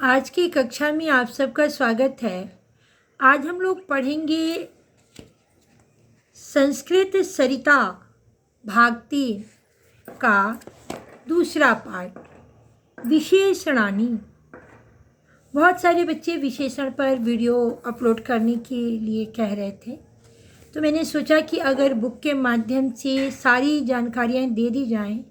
आज की कक्षा में आप सबका स्वागत है। आज हम लोग पढ़ेंगे संस्कृत सरिता भाग 3 का दूसरा पार्ट विशेषणानि। बहुत सारे बच्चे विशेषण पर वीडियो अपलोड करने के लिए कह रहे थे, तो मैंने सोचा कि अगर बुक के माध्यम से सारी जानकारियाँ दे दी जाएं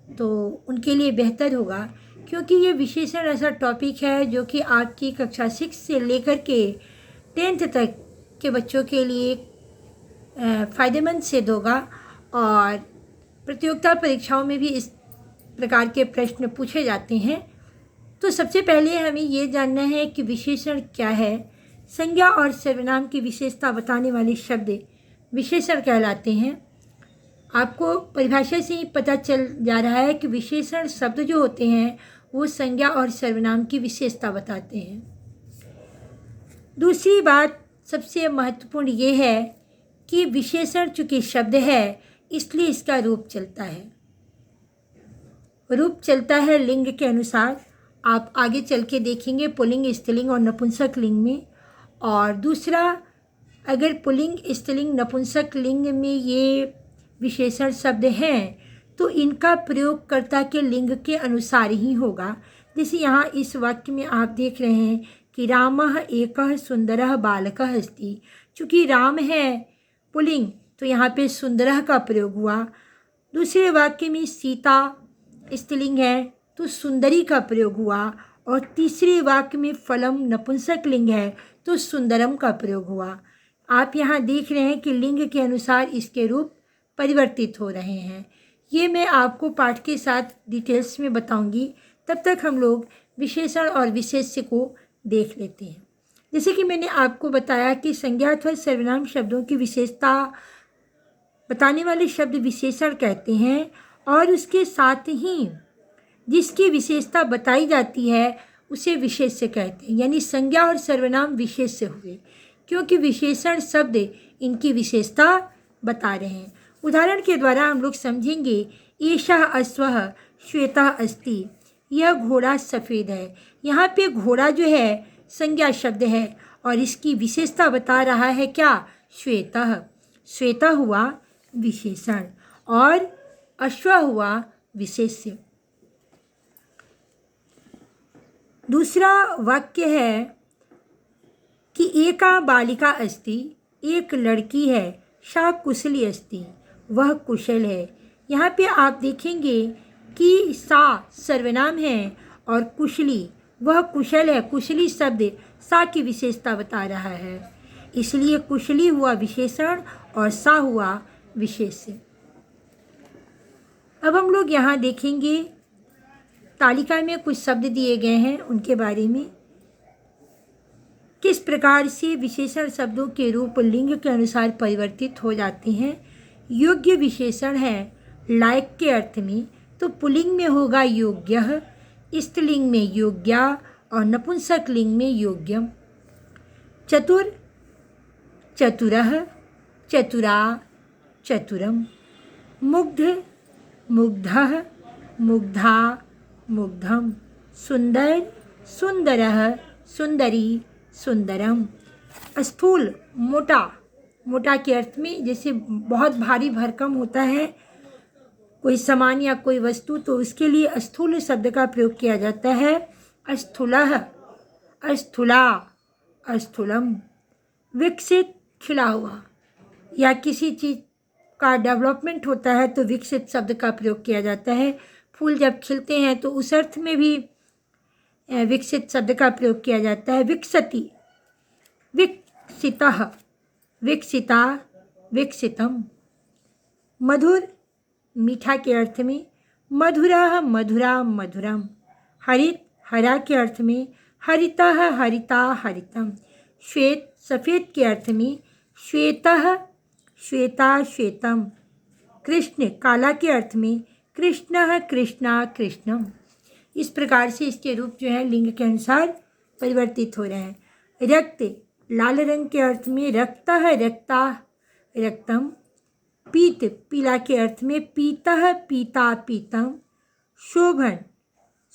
तो उनके लिए बेहतर होगा, क्योंकि ये विशेषण ऐसा टॉपिक है जो कि आपकी कक्षा 6 से लेकर के 10th तक के बच्चों के लिए फ़ायदेमंद सिद्ध होगा और प्रतियोगिता परीक्षाओं में भी इस प्रकार के प्रश्न पूछे जाते हैं। तो सबसे पहले हमें ये जानना है कि विशेषण क्या है। संज्ञा और सर्वनाम की विशेषता बताने वाले शब्द विशेषण कहलाते हैं। आपको परिभाषा से ही पता चल जा रहा है कि विशेषण शब्द जो होते हैं वो संज्ञा और सर्वनाम की विशेषता बताते हैं। दूसरी बात सबसे महत्वपूर्ण ये है कि विशेषण चूँकि शब्द है इसलिए इसका रूप चलता है। रूप चलता है लिंग के अनुसार। आप आगे चल के देखेंगे पुल्लिंग, स्त्रीलिंग और नपुंसक लिंग में। और दूसरा, अगर पुल्लिंग, स्त्रीलिंग, नपुंसक लिंग में ये विशेषण शब्द हैं तो इनका प्रयोग कर्ता के लिंग के अनुसार ही होगा। जैसे यहाँ इस वाक्य में आप देख रहे हैं कि रामः एकः सुंदरः बालकः अस्ति। चूँकि राम है पुल्लिंग तो यहाँ पे सुंदरः का प्रयोग हुआ। दूसरे वाक्य में सीता स्त्रीलिंग है तो सुंदरी का प्रयोग हुआ। और तीसरे वाक्य में फलम नपुंसक लिंग है तो सुंदरम का प्रयोग हुआ। आप यहाँ देख रहे हैं कि लिंग के अनुसार इसके रूप परिवर्तित हो रहे हैं। ये मैं आपको पाठ के साथ डिटेल्स में बताऊंगी। तब तक हम लोग विशेषण और विशेष्य को देख लेते हैं। जैसे कि मैंने आपको बताया कि संज्ञा अथवा सर्वनाम शब्दों की विशेषता बताने वाले शब्द विशेषण कहते हैं, और उसके साथ ही जिसकी विशेषता बताई जाती है उसे विशेष्य कहते हैं। यानी संज्ञा और सर्वनाम विशेष्य हुए, क्योंकि विशेषण शब्द इनकी विशेषता बता रहे हैं। उदाहरण के द्वारा हम लोग समझेंगे, एषः अश्वः श्वेतः अस्ति। यह घोड़ा सफ़ेद है। यहाँ पे घोड़ा जो है संज्ञा शब्द है और इसकी विशेषता बता रहा है क्या? श्वेतः। श्वेतः हुआ विशेषण और अश्व हुआ विशेष्य। दूसरा वाक्य है कि एका बालिका अस्ति। एक लड़की है, सा कुशली अस्ति। वह कुशल है। यहाँ पे आप देखेंगे कि सा सर्वनाम है और कुशली वह कुशल है। कुशली शब्द सा की विशेषता बता रहा है, इसलिए कुशली हुआ विशेषण और सा हुआ विशेष्य। अब हम लोग यहाँ देखेंगे तालिका में कुछ शब्द दिए गए हैं, उनके बारे में किस प्रकार से विशेषण शब्दों के रूप लिंग के अनुसार परिवर्तित हो जाते हैं। योग्य विशेषण है लायक के अर्थ में, तो पुल्लिंग में होगा योग्यः, स्त्रीलिंग में योग्या और नपुंसक लिंग में योग्यम। चतुर चतुरः, चतुरा चतुरम। मुग्ध मुग्धः, मुग्धा मुग्धम। सुंदर सुंदरः, सुंदरी सुंदरम। स्थूल मोटा, मोटा के अर्थ में जैसे बहुत भारी भरकम होता है कोई सामान या कोई वस्तु, तो उसके लिए स्थूल शब्द का प्रयोग किया जाता है। स्थूलः, स्थूला, स्थूलम। विकसित, खिला हुआ, या किसी चीज़ का डेवलपमेंट होता है तो विकसित शब्द का प्रयोग किया जाता है। फूल जब खिलते हैं तो उस अर्थ में भी विकसित शब्द का प्रयोग किया जाता है। विकसति, विकसितः, विकसिता, विकसितम। मधुर, मीठा के अर्थ में मधुरः, मधुरा, मधुरम। हरित, हरा के अर्थ में हरितः, हरिता, हरितम। श्वेत, सफ़ेद के अर्थ में श्वेतः, श्वेता, श्वेतम। कृष्ण, काला के अर्थ में कृष्णः, कृष्णा, कृष्णम। इस प्रकार से इसके रूप जो है लिंग के अनुसार परिवर्तित हो रहे हैं। रक्त, लाल रंग के अर्थ में रक्तः, रक्ता, रक्तम। पीत, पीला के अर्थ में पीतः, पीता, पीतम। शोभन,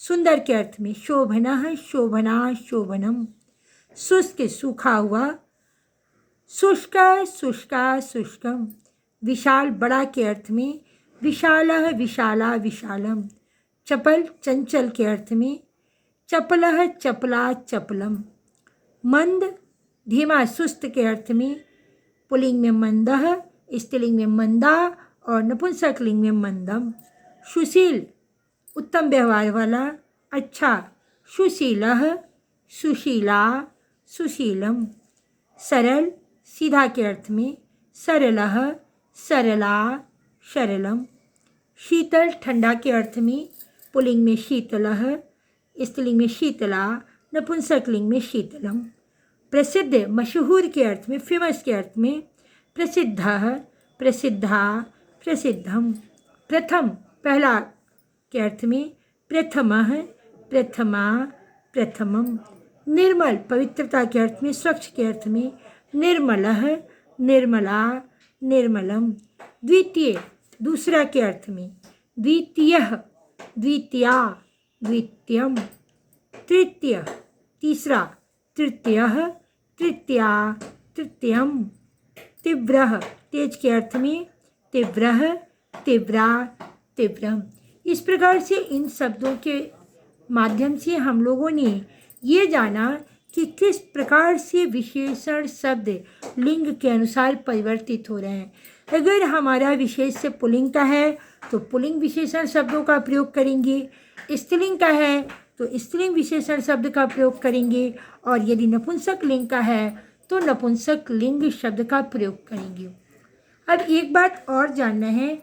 सुंदर के अर्थ में शोभनः शोभना शोभनम। शुष्क सूखा हुआ, शुष्क शुष्का शुष्कम। विशाल बड़ा के अर्थ में विशालः विशाला विशालम। चपल चंचल के अर्थ में चपलः चपला चपलम। मंद धीमा सुस्त के अर्थ में पुल्लिंग में मंदः, स्त्रीलिंग में मंदा और नपुंसकलिंग में मंदम। सुशील उत्तम व्यवहार वाला, अच्छा, सुशीलः सुशीला सुशीलम। सरल सीधा के अर्थ में सरलः सरला सरलम। शीतल ठंडा के अर्थ में पुल्लिंग में शीतलः, स्त्रीलिंग में शीतला, नपुंसकलिंग में शीतलम। प्रसिद्ध मशहूर के अर्थ में फेमस के अर्थ में प्रसिद्धः प्रसिद्धा प्रसिद्धम। प्रथम पहला के अर्थ में प्रथमः प्रथमा प्रथमम। निर्मल पवित्रता के अर्थ में स्वच्छ के अर्थ में निर्मलः निर्मला निर्मलम। द्वितीय दूसरा के अर्थ में द्वितीयः द्वितीया द्वितीयम। तृतीय तीसरा तृतीयः तृतीया तृतीयम। तीव्रः तेज के अर्थ में तीव्रः तीव्रा तीव्रम। इस प्रकार से इन शब्दों के माध्यम से हम लोगों ने ये जाना कि किस प्रकार से विशेषण शब्द लिंग के अनुसार परिवर्तित हो रहे हैं। अगर हमारा विशेष पुल्लिंग का है तो पुल्लिंग विशेषण शब्दों का प्रयोग करेंगे, स्त्रीलिंग का है तो स्त्रीलिंग विशेषण शब्द का प्रयोग करेंगे, और यदि नपुंसक लिंग का है तो नपुंसक लिंग शब्द का प्रयोग करेंगे। अब एक बात और जानना है,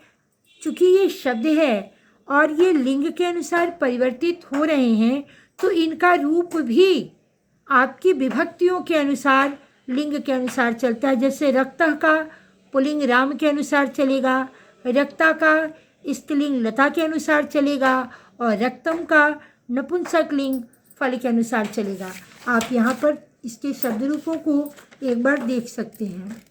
चूँकि ये शब्द है और ये लिंग के अनुसार परिवर्तित हो रहे हैं तो इनका रूप भी आपकी विभक्तियों के अनुसार लिंग के अनुसार चलता है। जैसे रक्तः का पुल्लिंग राम के अनुसार चलेगा, रक्ता का स्त्रीलिंग लता के अनुसार चलेगा, और रक्तम का नपुंसक लिंग फल के अनुसार चलेगा। आप यहाँ पर इसके शब्द रूपों को एक बार देख सकते हैं।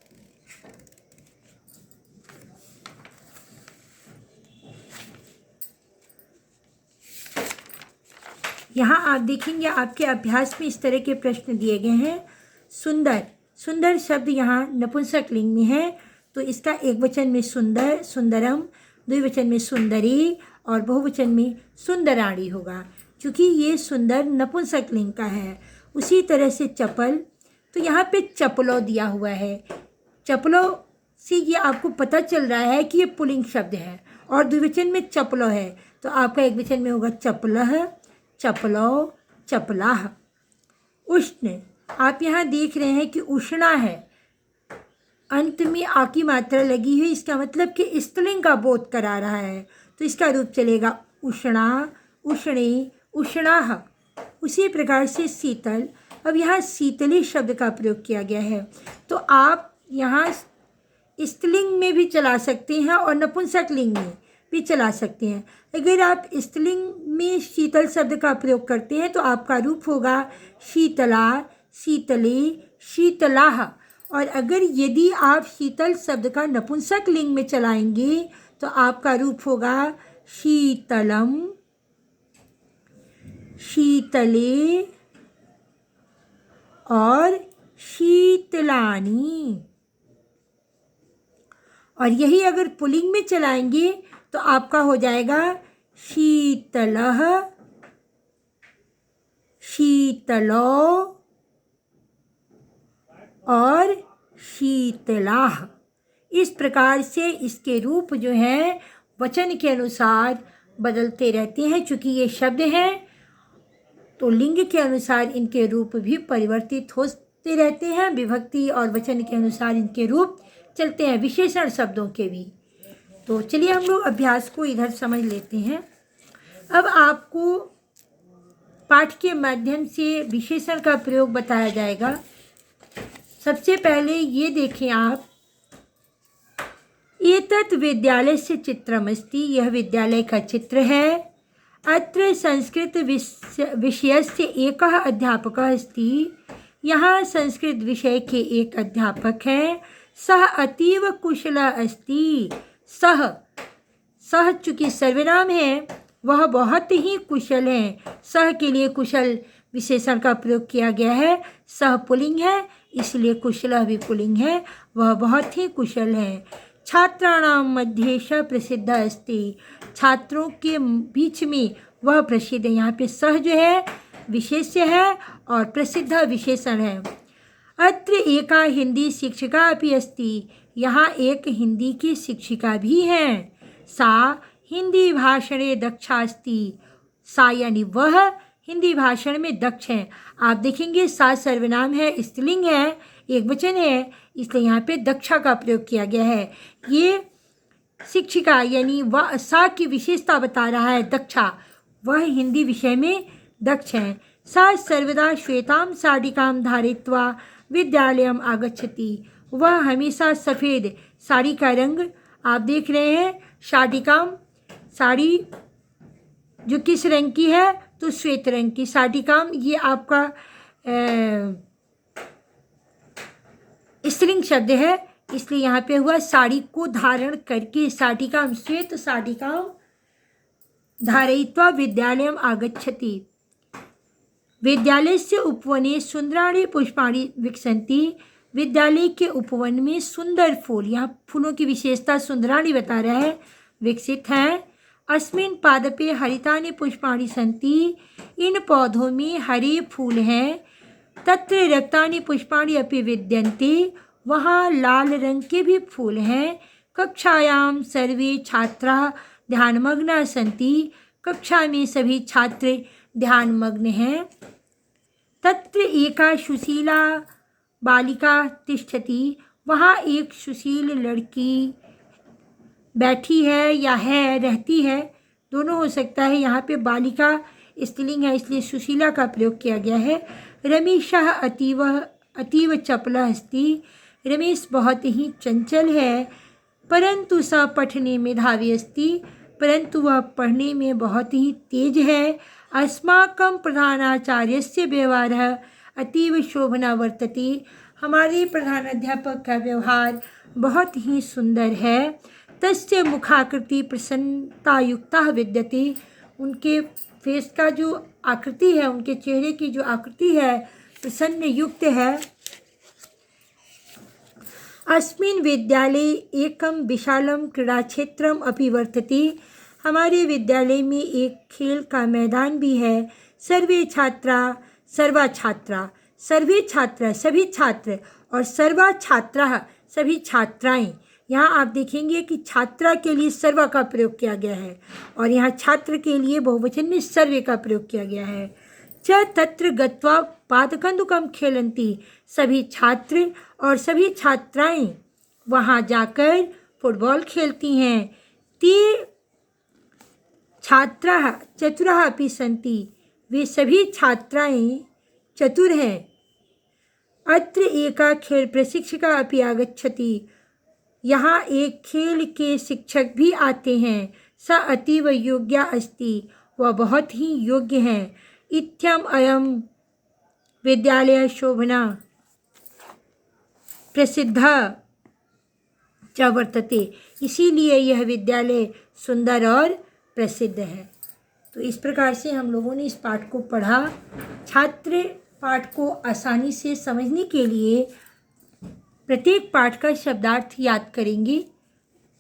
यहाँ आप देखेंगे आपके अभ्यास में इस तरह के प्रश्न दिए गए हैं। सुंदर सुंदर शब्द यहाँ नपुंसक लिंग में है तो इसका एक वचन में सुंदर सुंदरम, द्विवचन में सुंदरी और बहुवचन में सुंदराणी होगा, क्योंकि ये सुंदर नपुंसक लिंग का है। उसी तरह से चपल, तो यहाँ पे चपलो दिया हुआ है। चपलो से ये आपको पता चल रहा है कि ये पुल्लिंग शब्द है, और द्विवचन में चपलो है तो आपका एक वचन में होगा चपलः चपलो चपलाह। उष्ण, आप यहाँ देख रहे हैं कि उष्णा है, अंत में आ की मात्रा लगी है, इसका मतलब कि स्त्रीलिंग का बोध करा रहा है, तो इसका रूप चलेगा उष्णा उष्णी उष्णाह। उसी प्रकार से शीतल, अब यहाँ शीतली शब्द का प्रयोग किया गया है, तो आप यहाँ स्त्रीलिंग में भी चला सकते हैं और नपुंसक लिंग में भी चला सकते हैं। अगर आप स्त्रीलिंग में शीतल शब्द का प्रयोग करते हैं तो आपका रूप होगा शीतला शीतली शीतलाह, और अगर यदि आप शीतल शब्द का नपुंसक लिंग में चलाएंगे तो आपका रूप होगा शीतलम शीतले और शीतलानी। और यही अगर पुल्लिंग में चलाएंगे तो आपका हो जाएगा शीतलः शीतलो और शीतलाह। इस प्रकार से इसके रूप जो हैं वचन के अनुसार बदलते रहते हैं। चूँकि ये शब्द हैं तो लिंग के अनुसार इनके रूप भी परिवर्तित होते रहते हैं, विभक्ति और वचन के अनुसार इनके रूप चलते हैं, विशेषण शब्दों के भी। तो चलिए हम लोग अभ्यास को इधर समझ लेते हैं। अब आपको पाठ के माध्यम से विशेषण का प्रयोग बताया जाएगा। सबसे पहले ये देखें आप, एतत् विद्यालयस्य चित्रमस्ति, यह विद्यालय का चित्र है। अत्र संस्कृत विषयस्य एकः अध्यापकः अस्ति, यहाँ संस्कृत विषय के एक अध्यापक हैं। सः अतीव कुशलः अस्ति, सः चूँकि सर्वनाम है वह बहुत ही कुशल हैं। सह के लिए कुशल विशेषण का प्रयोग किया गया है। सह पुल्लिंग है, इसलिए कुशलः भी पुल्लिंग है। वह बहुत ही कुशल है। छात्राणां मध्ये स प्रसिद्ध अस्ति। छात्रों के बीच में वह प्रसिद्ध है। यहाँ पे सह जो है विशेष्य है और प्रसिद्ध विशेषण है। अत्र एका हिंदी शिक्षिका अपि अस्ति। यहाँ एक हिंदी की शिक्षिका भी हैं। सा हिंदी भाषणे दक्षा अस्ति। सा यानी वह हिंदी भाषण में दक्ष हैं। आप देखेंगे सा सर्वनाम है, स्त्रीलिंग है, एक वचन है, इसलिए यहाँ पे दक्षा का प्रयोग किया गया है। ये शिक्षिका यानी वह सा की विशेषता बता रहा है, दक्षा, वह हिंदी विषय में दक्ष हैं। सा सर्वदा श्वेतां साटिकां धारयित्वा विद्यालयम् आगच्छति। वह हमेशा सफ़ेद साड़ी का रंग आप देख रहे हैं। साटिकां साड़ी जो किस रंग की है, तो श्वेत रंग की। साटिकां ये आपका स्त्रीलिंग शब्द है, इसलिए यहाँ पे हुआ साड़ी को धारण करके। साटिकां श्वेत साटिकां धारयित्वा विद्यालयम् आगच्छति। विद्यालयस्य उपवने सुंदराणि पुष्पाणि विकसन्ति। विद्यालय के उपवन में सुंदर फूल, यहाँ फूलों की विशेषता सुंदराणि बता रहा है, विकसित हैं। अस्मिन् पादपे हरितानि पुष्पाणि सन्ति। इन पौधों में हरे फूल हैं। तत्र रक्तानि पुष्पाणि अपि विद्यन्ते। वहाँ लाल रंग के भी फूल हैं। कक्षायां सर्वे छात्राः ध्यानमग्नाः सन्ति। कक्षा में सभी छात्र ध्यानमग्न हैं। तत्र एका सुशीला बालिका तिष्ठति। वहाँ एक सुशील लड़की बैठी है या है, रहती है, दोनों हो सकता है। यहाँ पे बालिका स्त्रीलिंग है, इसलिए सुशीला का प्रयोग किया गया है। रमेशः अतीव चपलः अस्ति। रमेश बहुत ही चंचल है। परंतु स पठने मेधावी अस्ति। परंतु वह पढ़ने में बहुत ही तेज है। अस्माकं प्रधानाचार्यस्य व्यवहारः अतीव शोभना वर्तते। हमारे प्रधानाध्यापक का व्यवहार बहुत ही सुंदर है। तस्य मुखाकृति प्रसन्नतायुक्ता विद्यते। उनके फेस का जो आकृति है, उनके चेहरे की जो आकृति है, प्रसन्न युक्त है। अस्मिन् विद्यालये एकं विशालं क्रीडाक्षेत्रम् अपि वर्तते। हमारे विद्यालय में एक खेल का मैदान भी है। सर्वे छात्रा सर्वा छात्रा, सर्वे छात्र सभी छात्र, और सर्वा छात्रा सभी छात्राएं। यहाँ आप देखेंगे कि छात्रा के लिए सर्वा का प्रयोग किया गया है और यहाँ छात्र के लिए बहुवचन में सर्वे का प्रयोग किया गया है। च तत्र गत्वा पादकंदुकम खेलन्ति। सभी छात्र और सभी छात्राएं वहाँ जाकर फुटबॉल खेलती हैं। ते छात्राः चतुराः अपि सन्ति। वे सभी छात्राएं चतुर हैं। अत्र एका खेल प्रशिक्षिका अपि आगच्छति। यहाँ एक खेल के शिक्षक भी आते हैं। स अतीव योग्या अस्ति। वह बहुत ही योग्य हैं। इत्थम् अयं विद्यालय शोभना प्रसिद्ध च वर्तते। इसीलिए यह विद्यालय सुंदर और प्रसिद्ध है। तो इस प्रकार से हम लोगों ने इस पाठ को पढ़ा। छात्र पाठ को आसानी से समझने के लिए प्रत्येक पाठ का शब्दार्थ याद करेंगे।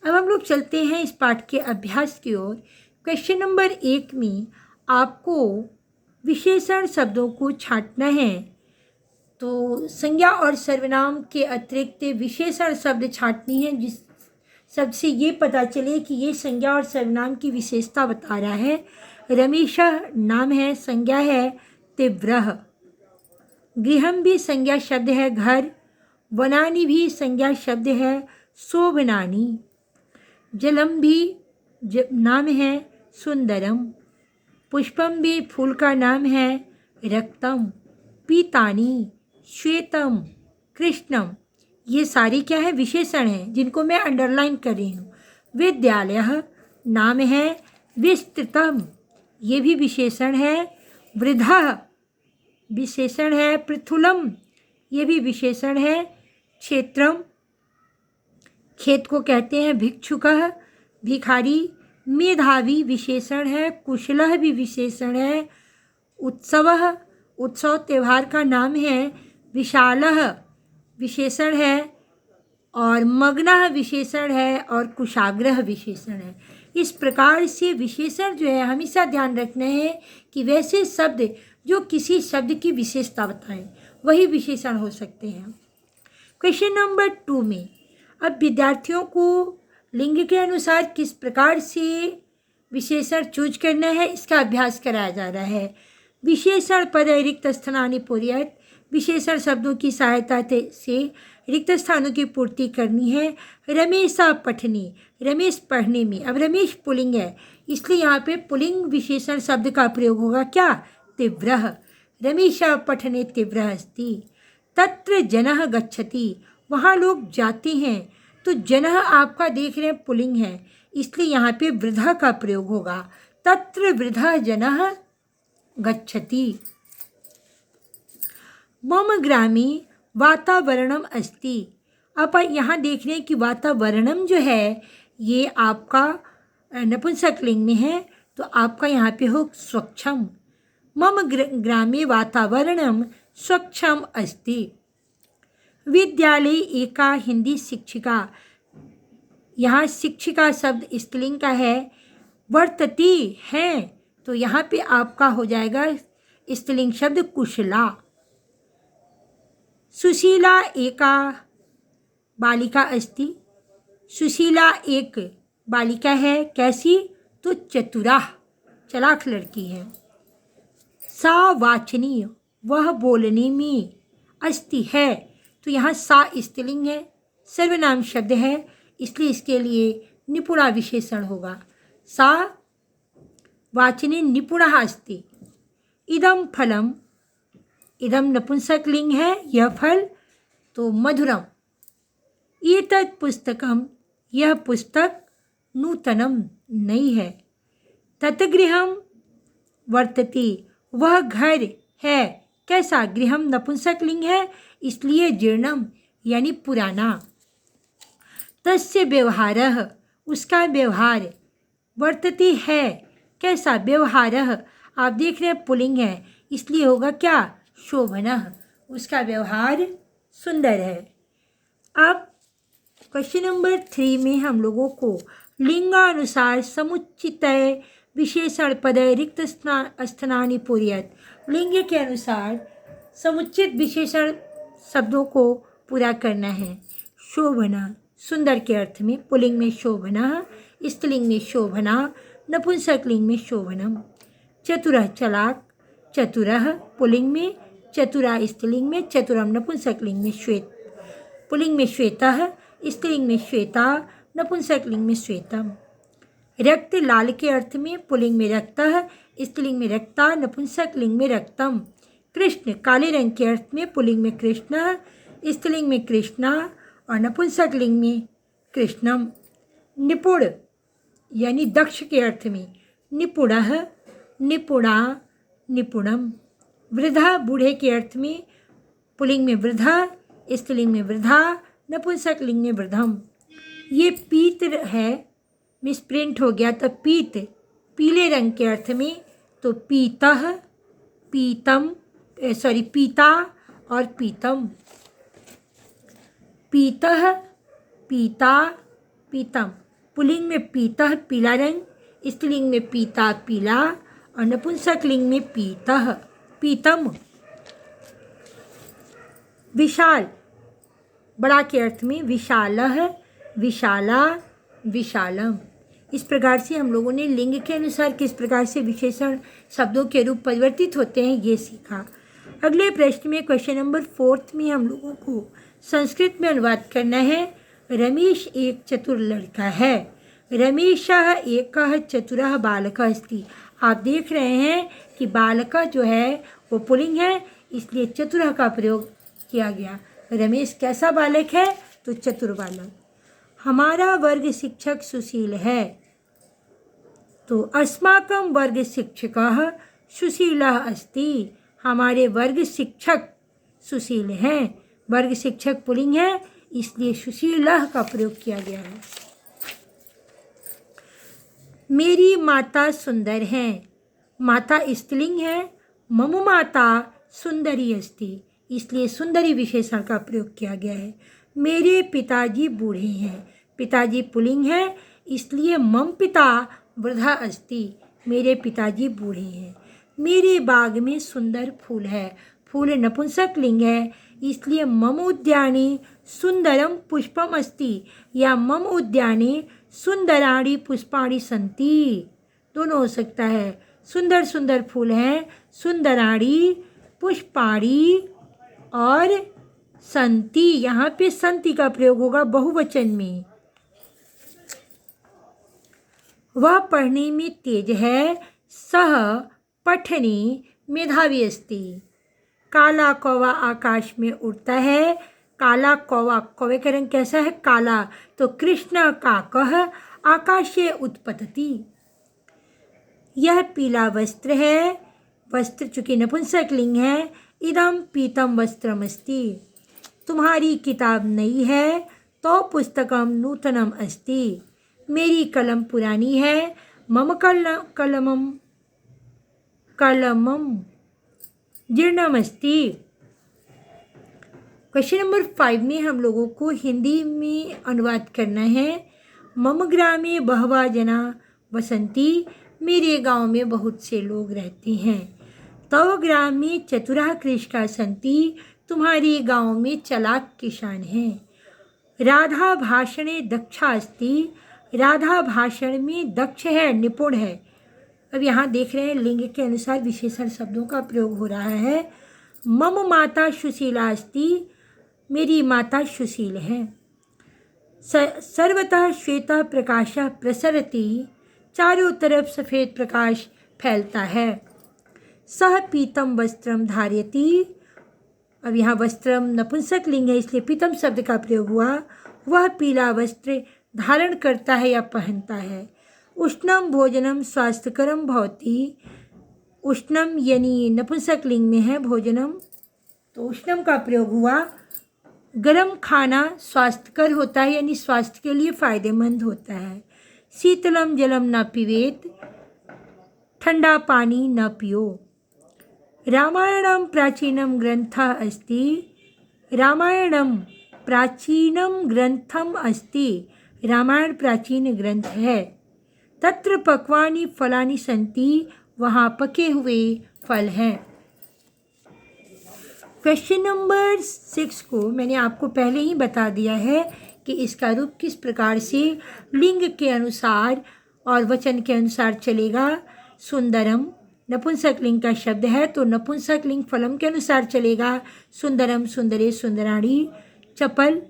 अब हम लोग चलते हैं इस पाठ के अभ्यास की ओर। क्वेश्चन नंबर 1 में आपको विशेषण शब्दों को छांटना है। तो संज्ञा और सर्वनाम के अतिरिक्त विशेषण शब्द छांटनी है, जिस सबसे ये पता चले कि ये संज्ञा और सर्वनाम की विशेषता बता रहा है। रमेशः नाम है, संज्ञा है। तीव्रः, गृहम भी संज्ञा शब्द है, घर। वनानि भी संज्ञा शब्द है, शोभनानि। जलम भी नाम है, सुंदरम। पुष्पम भी फूल का नाम है, रक्तम। पीतानि, श्वेतम, कृष्णम। ये सारी क्या है, विशेषण हैं, जिनको मैं अंडरलाइन कर रही हूँ। विद्यालयः नाम है, विस्तृतम, ये भी विशेषण है। वृद्धः विशेषण है। पृथुलम, ये भी विशेषण है। क्षेत्रम, खेत को कहते हैं। भिक्षुकः भिखारी। मेधावी विशेषण है, कुशलः भी विशेषण है, उत्सवः उत्सव त्यौहार का नाम है, विशालः विशेषण है और मग्नः विशेषण है और कुशाग्रह विशेषण है। इस प्रकार से विशेषण जो है हमेशा ध्यान रखना है कि वैसे शब्द जो किसी शब्द की विशेषता बताएं वही विशेषण हो सकते हैं। क्वेश्चन नंबर 2 में अब विद्यार्थियों को लिंग के अनुसार किस प्रकार से विशेषण चूज करना है इसका अभ्यास कराया जा रहा है। विशेषण पद रिक्त स्थानानि पूर्यत, विशेषण शब्दों की सहायता से रिक्त स्थानों की पूर्ति करनी है। रमेशा पठनी, रमेश पढ़ने में, अब रमेश पुल्लिंग है इसलिए यहाँ पे पुल्लिंग विशेषण शब्द का प्रयोग होगा क्या, तीव्रः। रमेशा पठने तीव्रः अस्ति। तत्र जनः गच्छति, वहाँ लोग जाते हैं, तो जनः आपका देख रहे हैं पुल्लिंग है इसलिए यहाँ पे वृद्धा का प्रयोग होगा। तत्र वृद्धा जनः गच्छति। मम ग्रामे वातावरणम अस्ति। अब यहाँ देख रहे हैं कि वातावरणम जो है ये आपका नपुंसक लिंग में है तो आपका यहाँ पे हो स्वच्छम। मम ग्रामे वातावरणम स्वच्छम अस्ति। विद्यालय एका हिंदी शिक्षिका, यहाँ शिक्षिका शब्द स्त्रीलिंग का है। वर्तती है तो यहाँ पे आपका हो जाएगा स्त्रीलिंग शब्द कुशला। सुशीला एका बालिका अस्ति। सुशीला एक बालिका है, कैसी, तो चतुरा, चालाक लड़की है। सा वाचनीय, वह बोलने में, अस्ति है तो यहाँ सा स्त्रीलिंग है, सर्वनाम शब्द है इसलिए इसके लिए निपुणा विशेषण होगा। सा वाचने निपुणः अस्ति। इदं फलम, इदं नपुंसक लिंग है, यह फल, तो मधुरम। एतत् पुस्तकम, यह पुस्तक, नूतनम नई है। तत् गृहम वर्तते, वह घर है, कैसा, गृहम नपुंसक लिंग है इसलिए जीर्णम यानी पुराना। तस्य व्यवहारः, उसका व्यवहार, वर्तते है, कैसा, व्यवहारः, आप देख रहे हैं पुल्लिंग है इसलिए होगा क्या, शोभनः, उसका व्यवहार सुंदर है। अब क्वेश्चन नंबर 3 में हम लोगों को लिंगानुसार समुचित विशेषण पद रिक्त स्थानानि पूर्यत, लिंग के अनुसार समुचित विशेषण शब्दों को पूरा करना है। शोभना सुंदर के अर्थ में, पुल्लिंग में शोभना, स्त्रीलिंग में शोभना, नपुंसक लिंग में शोभनम। चतुरः चालाक, चतुरः पुल्लिंग में, चतुरा स्त्रीलिंग में, चतुरम नपुंसक लिंग में, श्वेत पुल्लिंग में श्वेतः, स्त्रीलिंग में श्वेता, नपुंसक लिंग में श्वेतम। रक्त लाल के अर्थ में, पुल्लिंग में रक्तः, स्त्रीलिंग में रक्ता, नपुंसक लिंग में रक्तम। कृष्ण काले रंग के अर्थ में, पुल्लिंग में कृष्ण, स्त्रीलिंग में कृष्णा और नपुंसक लिंग में कृष्णम। निपुण यानी दक्ष के अर्थ में, निपुणः, निपुणा, निपुणम। वृद्धा बूढ़े के अर्थ में, पुल्लिंग में वृद्धा, स्त्रीलिंग में वृद्धा, नपुंसक लिंग में वृद्धम। ये पीत है, मिसप्रिंट हो गया, तो पीत पीले रंग के अर्थ में, तो पीतः, पीतम, पीता और पीतम। पीतः, पीता, पीतम। पुल्लिंग में पीतः पीला रंग, स्त्रीलिंग में पीता पीला और नपुंसक लिंग में पीतः पीतम। विशाल बड़ा के अर्थ में, विशालः, विशाला, विशालम। इस प्रकार से हम लोगों ने लिंग के अनुसार किस प्रकार से विशेषण शब्दों के रूप परिवर्तित होते हैं ये सीखा। अगले प्रश्न में क्वेश्चन नंबर 4 में हम लोगों को संस्कृत में अनुवाद करना है। रमेश एक चतुर लड़का है। रमेशः एकः चतुरः बालकः अस्ति। आप देख रहे हैं कि बालका जो है वो पुल्लिंग है इसलिए चतुरः का प्रयोग किया गया। रमेश कैसा बालक है, तो चतुर बालक। हमारा वर्ग शिक्षक सुशील है, तो अस्माकं वर्ग शिक्षकः सुशीलः अस्ति। हमारे वर्ग शिक्षक सुशील हैं, वर्ग शिक्षक पुल्लिंग है इसलिए सुशीलः का प्रयोग किया गया है। मेरी माता सुंदर है, माता स्त्रीलिंग है, मम माता सुंदरी अस्ति, इसलिए सुंदरी विशेषण का प्रयोग किया गया है। मेरे पिताजी बूढ़े हैं, पिताजी पुल्लिंग है, इसलिए मम पिता वृद्धा अस्ति, मेरे पिताजी बूढ़े हैं। मेरे बाग में सुंदर फूल है, फूल नपुंसक लिंग है, इसलिए मम उद्याने सुंदरम पुष्पम अस्ति, या मम उद्याने सुंदराणि पुष्पाणि सन्ति, दोनों हो सकता है। सुंदर सुंदर फूल हैं, सुंदराणि पुष्पाणि और संति, यहाँ पे संति का प्रयोग होगा बहुवचन में। वह पढ़ने में तेज है, सह पठने मेधावी अस्ति। काला कौवा आकाश में उड़ता है, काला कौवा, कौवे का रंग कैसा है? काला। तो कृष्ण काकः आकाशे उत्पतति। यह पीला वस्त्र है, वस्त्र चूंकि नपुंसक लिंग है, इदम पीतम वस्त्रमस्ति। तुम्हारी किताब नई है, तो पुस्तकम नूतनम अस्ति। मेरी कलम पुरानी है, मम कलमम जीर्णम अस्ति। क्वेश्चन नंबर 5 में हम लोगों को हिंदी में अनुवाद करना है। मम ग्रामे बहवा जना वसंती, मेरे गांव में बहुत से लोग रहते हैं। तव ग्रामे चतुरः कृषका सन्ति, तुम्हारे गांव में चालाक किसान हैं। राधा भाषणे दक्षा अस्ति, राधा भाषण में दक्ष है, निपुण है। अब यहाँ देख रहे हैं लिंग के अनुसार विशेषण शब्दों का प्रयोग हो रहा है। मम माता सुशीला अस्ति, मेरी माता सुशील है। सर्वतः श्वेतः प्रकाशः प्रसरति, चारों तरफ सफ़ेद प्रकाश फैलता है। सह पीतम वस्त्रम धारयति, अब यहाँ वस्त्रम नपुंसक लिंग है, इसलिए पीतम शब्द का प्रयोग हुआ। वह पीला वस्त्र धारण करता है या पहनता है। उष्णम भोजनम स्वास्थ्यकरम भवति, उष्णम यानी नपुंसक लिंग में है भोजनम, तो उष्णम का प्रयोग हुआ। गरम खाना स्वास्थ्यकर होता है, यानी स्वास्थ्य के लिए फायदेमंद होता है। शीतलम जलम न पिबेत, ठंडा पानी न पियो। रामायणम प्राचीनम ग्रंथः अस्ति, रामायणम प्राचीनम ग्रंथम अस्ति, रामायण प्राचीन ग्रंथ है। तत्र पक्वानि फलानि सन्ति, वहाँ पके हुए फल हैं। क्वेश्चन नंबर 6 को मैंने आपको पहले ही बता दिया है कि इसका रूप किस प्रकार से लिंग के अनुसार और वचन के अनुसार चलेगा। सुंदरम नपुंसक लिंग का शब्द है, तो नपुंसक लिंग फलम के अनुसार चलेगा। सुंदरम सुंदरे सुंदराणी। चपल,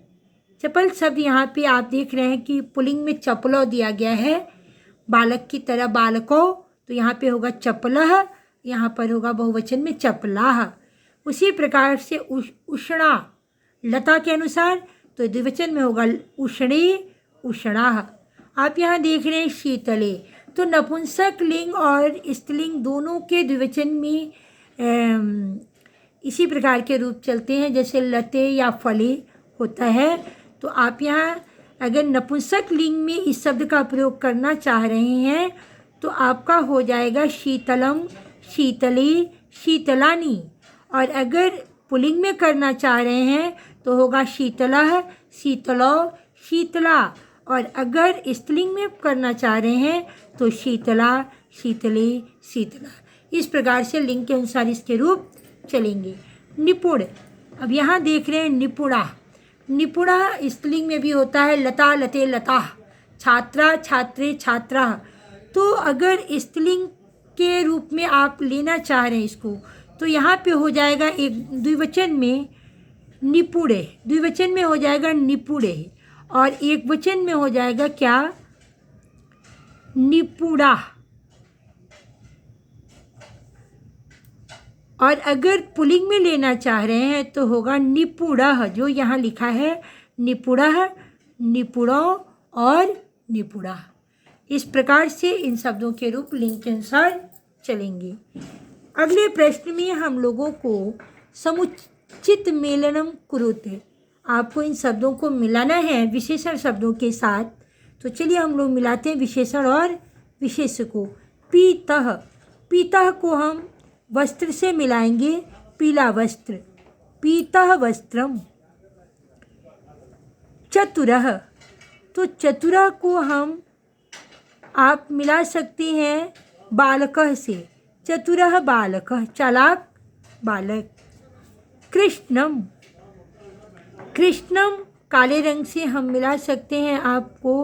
चपल शब्द यहाँ पे आप देख रहे हैं कि पुल्लिंग में चपलो दिया गया है, बालक की तरह बालको, तो यहाँ पे होगा चपलः, यहाँ पर होगा बहुवचन में चपलाः। उसी प्रकार से उष्णा लता के अनुसार, तो द्विवचन में होगा उष्णे उष्णाः। आप यहाँ देख रहे हैं शीतले, तो नपुंसक लिंग और स्त्रीलिंग दोनों के द्विवचन में इसी प्रकार के रूप चलते हैं जैसे लते या फले होता है। तो आप यहाँ अगर नपुंसक लिंग में इस शब्द का प्रयोग करना चाह रहे हैं तो आपका हो जाएगा शीतलम शीतले शीतलानी, और अगर पुल्लिंग में करना चाह रहे हैं तो होगा शीतलः शीतलो शीतला, और अगर स्त्रीलिंग में करना चाह रहे हैं तो शीतला शीतले शीतला। इस प्रकार से लिंग के अनुसार इसके रूप चलेंगे। निपुण, अब यहाँ देख रहे हैं निपुणा, निपुणा स्त्रीलिंग में भी होता है, लता लते लता, छात्रा छात्रे छात्रा। तो अगर स्त्रीलिंग के रूप में आप लेना चाह रहे हैं इसको, तो यहाँ पे हो जाएगा एक द्विवचन में निपुणे, द्विवचन में हो जाएगा निपुणे, और एक वचन में हो जाएगा क्या, निपुणा। और अगर पुल्लिंग में लेना चाह रहे हैं तो होगा निपुणः, जो यहाँ लिखा है निपुणः, निपुणो और निपुणा। इस प्रकार से इन शब्दों के रूप लिंग के अनुसार चलेंगे। अगले प्रश्न में हम लोगों को समुचित मेलनम कुरुते, आपको इन शब्दों को मिलाना है विशेषण शब्दों के साथ। तो चलिए हम लोग मिलाते हैं विशेषण और विशेष को। पीतः, पीतः को हम वस्त्र से मिलाएंगे, पीला वस्त्र, पीतः वस्त्रम। चतुरः, तो चतुरः को हम आप मिला सकते हैं बालकः से, चतुरः बालकः, चालाक बालक। कृष्णम, कृष्णम काले रंग से हम मिला सकते हैं आपको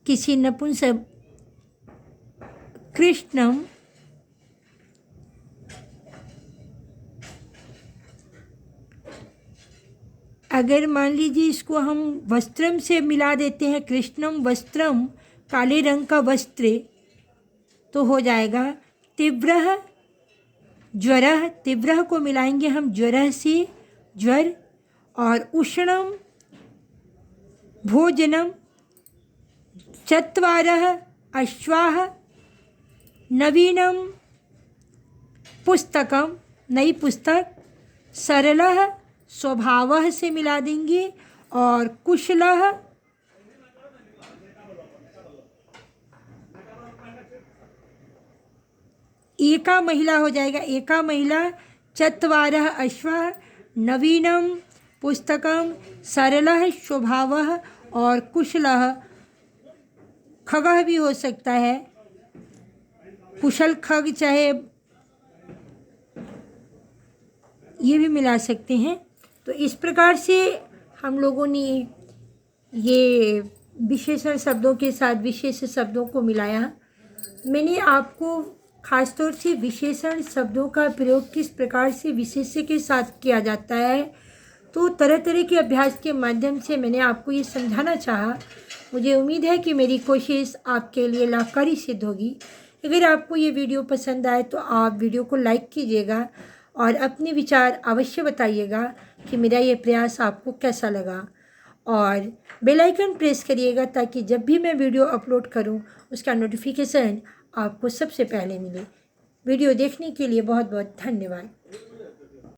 किसी नपुंसक, कृष्णम। अगर मान लीजिए इसको हम वस्त्रम से मिला देते हैं, कृष्णम वस्त्रम, काले रंग का वस्त्र, तो हो जाएगा तीव्रः ज्वरः, तीव्रः को मिलाएंगे हम ज्वरः से, ज्वर। और उष्णम भोजनम, चत्वारः अश्वाः, नवीनम पुस्तकम, नई पुस्तक। सरलः स्वभावः से मिला देंगे, और कुशलः एका महिला हो जाएगा, एका महिला। चत्वारः अश्वाः, नवीनम पुस्तकम, सरलः स्वभावः, और कुशलः खगः भी हो सकता है, कुशल खग, चाहे ये भी मिला सकते हैं। तो इस प्रकार से हम लोगों ने ये विशेषण शब्दों के साथ विशेष शब्दों को मिलाया। मैंने आपको खासतौर से विशेषण शब्दों का प्रयोग किस प्रकार से विशेष्य के साथ किया जाता है, तो तरह तरह के अभ्यास के माध्यम से मैंने आपको ये समझाना चाहा। मुझे उम्मीद है कि मेरी कोशिश आपके लिए लाभकारी सिद्ध होगी। अगर आपको ये वीडियो पसंद आए तो आप वीडियो को लाइक कीजिएगा और अपने विचार अवश्य बताइएगा कि मेरा ये प्रयास आपको कैसा लगा, और बेल आइकन प्रेस करिएगा ताकि जब भी मैं वीडियो अपलोड करूं उसका नोटिफिकेशन आपको सबसे पहले मिले। वीडियो देखने के लिए बहुत बहुत धन्यवाद।